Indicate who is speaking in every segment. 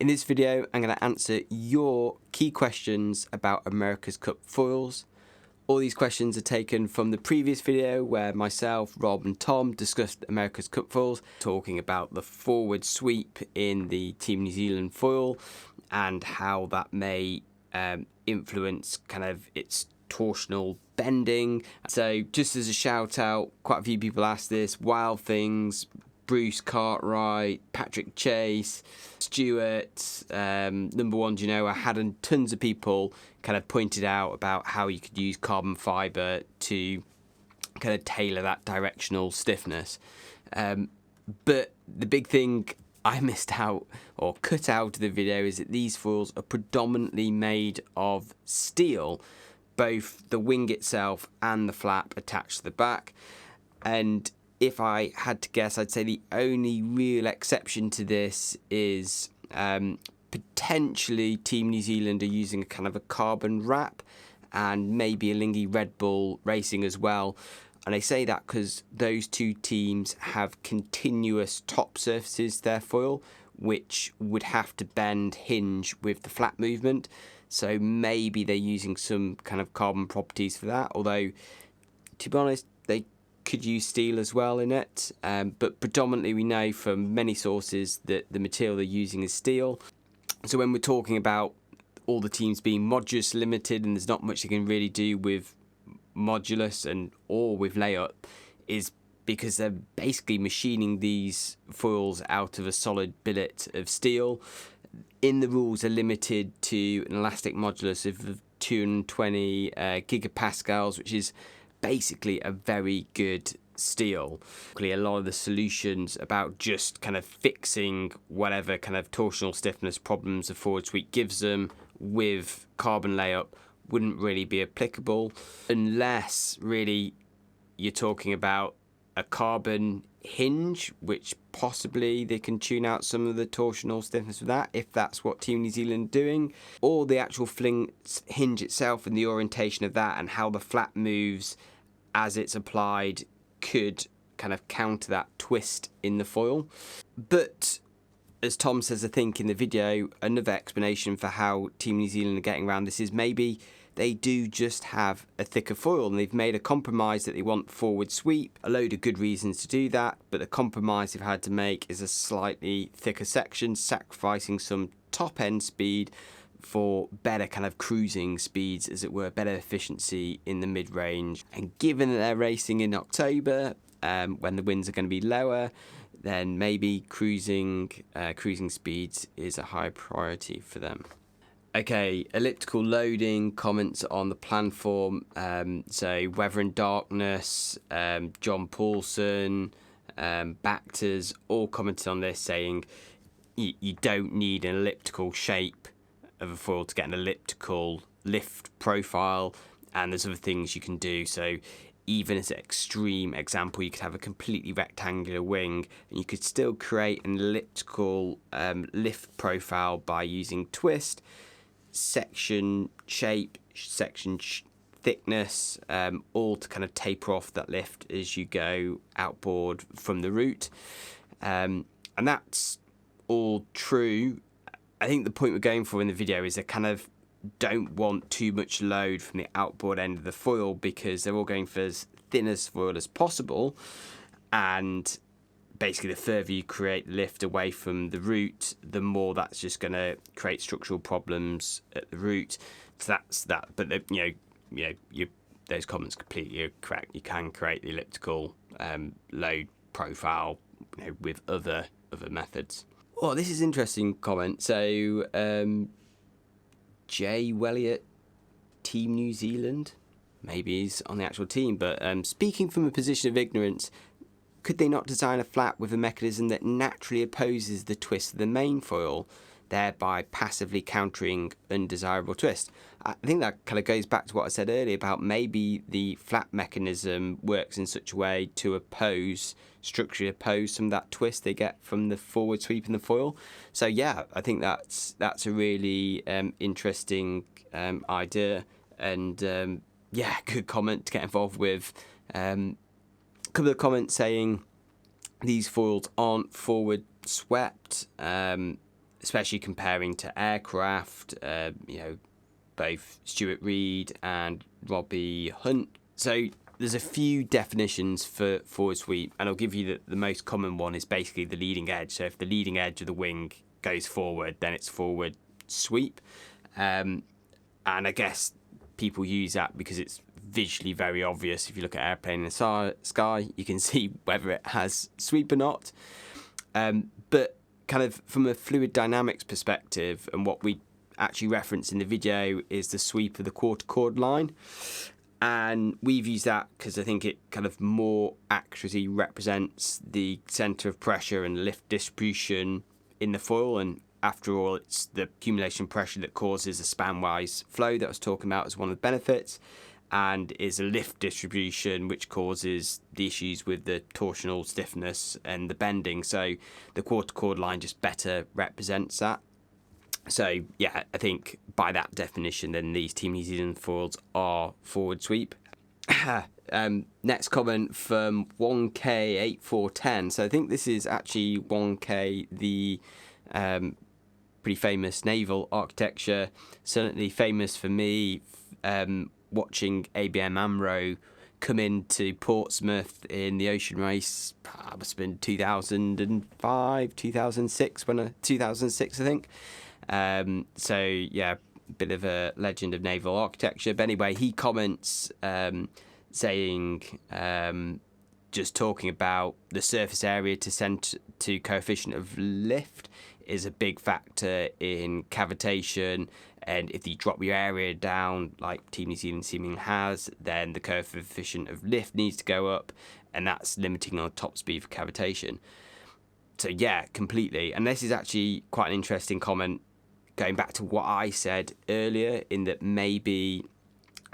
Speaker 1: In this video, I'm going to answer your key questions about America's Cup foils. All these questions are taken from the previous video where myself, Rob and Tom discussed America's Cup foils, talking about the forward sweep in the Team New Zealand foil and how that may influence kind of its torsional bending. So just as a shout out, quite a few people asked this, Wild Things, Bruce Cartwright, Patrick Chase, Stuart, number one, do you know, I had tons of people kind of pointed out about how you could use carbon fibre to kind of tailor that directional stiffness. But the big thing I missed out or cut out of the video is that these foils are predominantly made of steel, both the wing itself and the flap attached to the back. And if I had to guess, I'd say the only real exception to this is potentially Team New Zealand are using a kind of a carbon wrap and maybe a Lingy Red Bull Racing as well. And I say that because those two teams have continuous top surfaces to their foil, which would have to bend, hinge with the flap movement. So maybe they're using some kind of carbon properties for that. Although, to be honest, they could use steel as well in it, but predominantly we know from many sources that the material they're using is steel. So when we're talking about all the teams being modulus limited and there's not much they can really do with modulus and or with layup, is because they're basically machining these foils out of a solid billet of steel. In the rules are limited to an elastic modulus of 220 gigapascals, which is basically a very good steel. A lot of the solutions about just kind of fixing whatever kind of torsional stiffness problems a forward sweep gives them with carbon layup wouldn't really be applicable unless really you're talking about a carbon hinge, which possibly they can tune out some of the torsional stiffness with that, if that's what Team New Zealand are doing, or the actual hinge itself and the orientation of that and how the flap moves as it's applied could kind of counter that twist in the foil. But as Tom says, I think in the video, another explanation for how Team New Zealand are getting around this is maybe they do just have a thicker foil and they've made a compromise that they want forward sweep. A load of good reasons to do that, but the compromise they've had to make is a slightly thicker section, sacrificing some top end speed for better kind of cruising speeds, as it were, better efficiency in the mid-range. And given that they're racing in October, when the winds are going to be lower, then maybe cruising speeds is a high priority for them. Okay, elliptical loading, comments on the plan form. So Weather and Darkness, John Paulson, Bactors, all commented on this saying you don't need an elliptical shape of a foil to get an elliptical lift profile, and there's other things you can do. So even as an extreme example, you could have a completely rectangular wing and you could still create an elliptical lift profile by using twist, section shape, section thickness, all to kind of taper off that lift as you go outboard from the route. And that's all true. I think the point we're going for in the video is they kind of don't want too much load from the outboard end of the foil because they're all going for as thin as foil as possible, and basically the further you create lift away from the root, the more that's just going to create structural problems at the root. So that's that. But those comments completely are correct. You can create the elliptical load profile with other methods. Oh, this is an interesting comment. So Jay Welliot, Team New Zealand, maybe he's on the actual team, but speaking from a position of ignorance, could they not design a flap with a mechanism that naturally opposes the twist of the main foil, thereby passively countering undesirable twist? I think that kind of goes back to what I said earlier about maybe the flap mechanism works in such a way to structurally oppose some of that twist they get from the forward sweep in the foil. So yeah, I think that's a really interesting idea, and good comment to get involved with. A couple of comments saying these foils aren't forward swept. especially comparing to aircraft, both Stuart Reed and Robbie Hunt. So there's a few definitions for forward sweep, and I'll give you the most common one is basically the leading edge. So if the leading edge of the wing goes forward, then it's forward sweep. And I guess people use that because it's visually very obvious. If you look at an airplane in the sky, you can see whether it has sweep or not. But kind of from a fluid dynamics perspective, and what we actually referenced in the video is the sweep of the quarter chord line. And we've used that because I think it kind of more accurately represents the centre of pressure and lift distribution in the foil. And after all, it's the accumulation pressure that causes a span-wise flow that I was talking about as one of the benefits, and is a lift distribution which causes the issues with the torsional stiffness and the bending. So the quarter chord line just better represents that. So yeah, I think by that definition, then these Team New Zealand foils are forward sweep. Next comment from 1K8410. So I think this is actually 1K, the pretty famous naval architecture, certainly famous for me watching ABM AMRO come into Portsmouth in the ocean race. Must have been 2005, 2006, 2006 I think. So yeah, bit of a legend of naval architecture. But anyway, he comments saying, just talking about the surface area to coefficient of lift is a big factor in cavitation, and if you drop your area down like Team New Zealand seemingly has, then the coefficient of lift needs to go up, and that's limiting on top speed for cavitation. So yeah, completely. And this is actually quite an interesting comment, going back to what I said earlier, in that maybe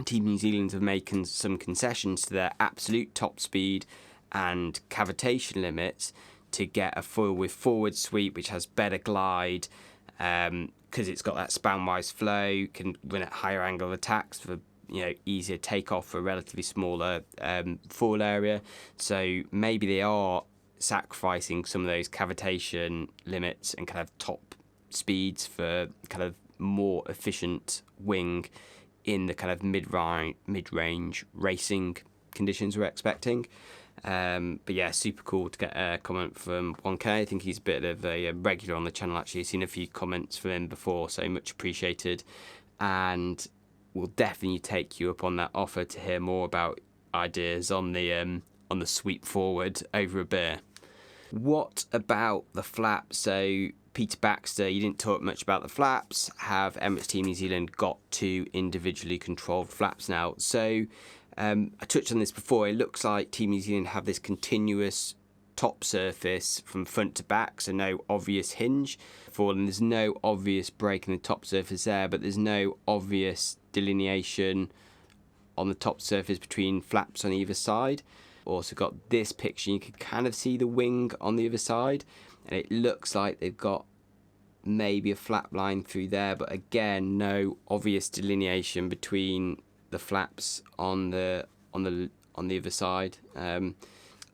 Speaker 1: Team New Zealand have made some concessions to their absolute top speed and cavitation limits to get a foil with forward sweep, which has better glide, because it's got that span-wise flow, can run at higher angle of attacks for easier takeoff for a relatively smaller foil area. So maybe they are sacrificing some of those cavitation limits and kind of top speeds for kind of more efficient wing in the kind of mid-range racing conditions we're expecting. But yeah, super cool to get a comment from 1K. I think he's a bit of a regular on the channel actually. I've seen a few comments from him before, so much appreciated, and we'll definitely take you up on that offer to hear more about ideas on the sweep forward over a beer. What about the flaps? So Peter Baxter, you didn't talk much about the flaps. Have Emirates Team New Zealand got 2 individually controlled flaps now? So I touched on this before. It looks like Team New Zealand have this continuous top surface from front to back, so no obvious hinge and there's no obvious break in the top surface there, but there's no obvious delineation on the top surface between flaps on either side. Also got this picture, you can kind of see the wing on the other side, and it looks like they've got maybe a flap line through there, but again, no obvious delineation between the flaps on the other side.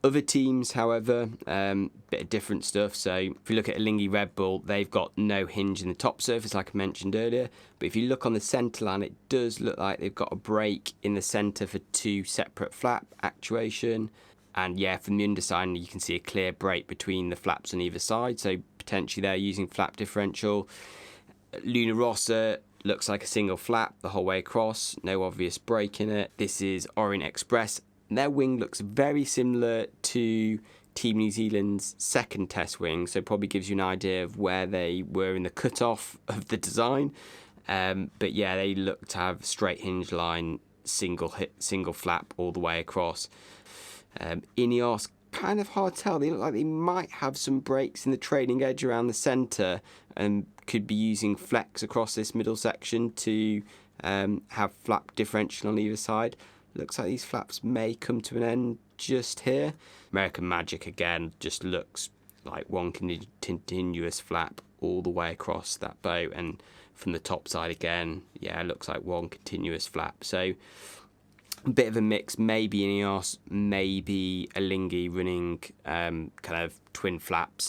Speaker 1: Other teams, however, bit of different stuff. So if you look at Alinghi Red Bull, they've got no hinge in the top surface, like I mentioned earlier. But if you look on the centre line, it does look like they've got a break in the centre for 2 separate flap actuation. And yeah, from the underside, you can see a clear break between the flaps on either side. So potentially they're using flap differential. Luna Rossa looks like a single flap the whole way across, no obvious break in it. This is Orient Express. Their wing looks very similar to Team New Zealand's second test wing, so probably gives you an idea of where they were in the cut-off of the design. But yeah, they look to have straight hinge line, single flap all the way across. Ineos, kind of hard to tell. They look like they might have some breaks in the trailing edge around the centre and could be using flex across this middle section to have flap differential on either side. Looks like these flaps may come to an end just here. American Magic again just looks like one continuous flap all the way across that boat, and from the top side again, yeah, it looks like one continuous flap. So a bit of a mix, maybe Ineos, maybe Alinghi running kind of twin flap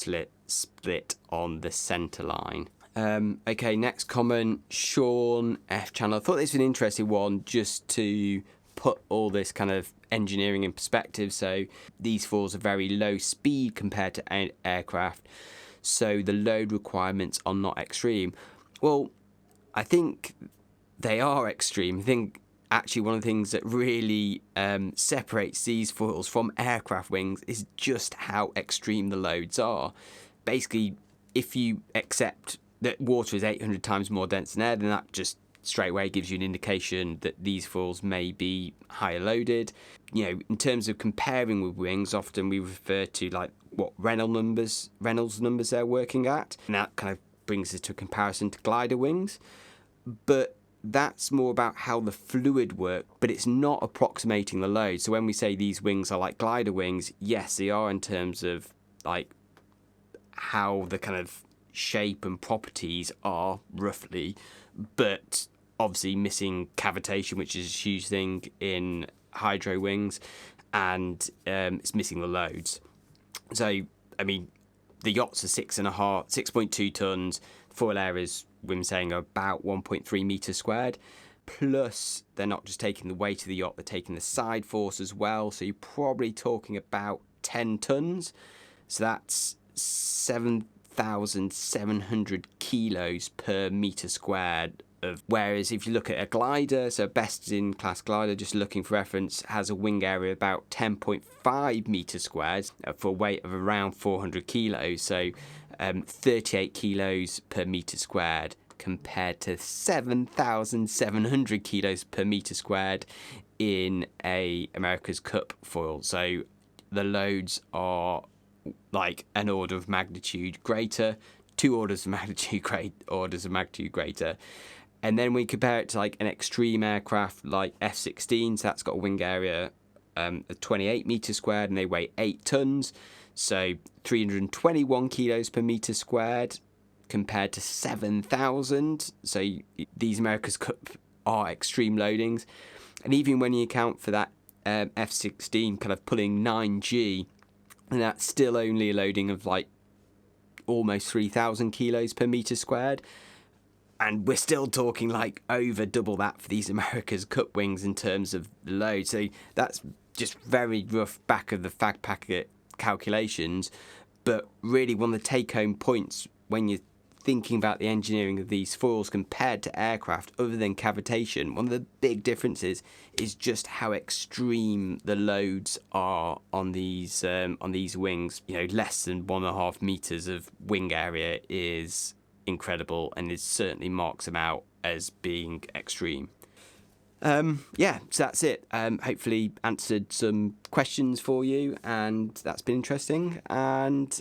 Speaker 1: split on the centre line. Okay, next comment, Sean F channel. I thought this was an interesting one just to put all this kind of engineering in perspective. So these foils are very low speed compared to aircraft, so the load requirements are not extreme. Well, I think they are extreme. I think actually one of the things that really separates these foils from aircraft wings is just how extreme the loads are. Basically, if you accept that water is 800 times more dense than air, then that just straight away gives you an indication that these foils may be higher loaded. You know, in terms of comparing with wings, often we refer to like what Reynolds numbers they're working at, and that kind of brings us to a comparison to glider wings. But that's more about how the fluid works, but it's not approximating the load. So when we say these wings are like glider wings, yes, they are in terms of like how the kind of shape and properties are roughly, but obviously missing cavitation, which is a huge thing in hydro wings, and it's missing the loads. So I mean, the yachts are 6.2 tons. Foil areas, we're saying, are about 1.3 meters squared. Plus, they're not just taking the weight of the yacht; they're taking the side force as well. So you're probably talking about 10 tons. So that's 7,700 kilos per meter squared. Whereas if you look at a glider, so a best in class glider, just looking for reference, has a wing area about 10.5 meters squared for a weight of around 400 kilos. So 38 kilos per meter squared compared to 7,700 kilos per meter squared in a America's Cup foil. So the loads are like an order of magnitude greater, two orders of magnitude greater. And then we compare it to like an extreme aircraft like F-16, so that's got a wing area of 28 meters squared and they weigh 8 tons, so 321 kilos per meter squared compared to 7,000. So these America's Cup are extreme loadings. And even when you account for that F-16 kind of pulling 9G, and that's still only a loading of like almost 3,000 kilos per meter squared. And we're still talking like over double that for these America's Cup wings in terms of the load. So that's just very rough back of the fag packet calculations. But really one of the take-home points when you're thinking about the engineering of these foils compared to aircraft, other than cavitation, one of the big differences is just how extreme the loads are on these wings. You know, less than 1.5 meters of wing area is incredible, and it certainly marks them out as being extreme. Yeah, so that's it. Hopefully answered some questions for you, and that's been interesting. And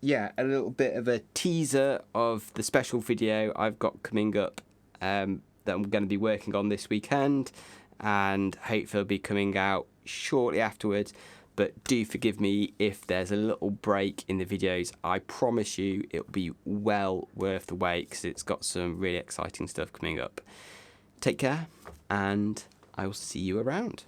Speaker 1: yeah, a little bit of a teaser of the special video I've got coming up that I'm going to be working on this weekend, and hopefully it'll be coming out shortly afterwards. But do forgive me if there's a little break in the videos. I promise you it'll be well worth the wait because it's got some really exciting stuff coming up. Take care, and I will see you around.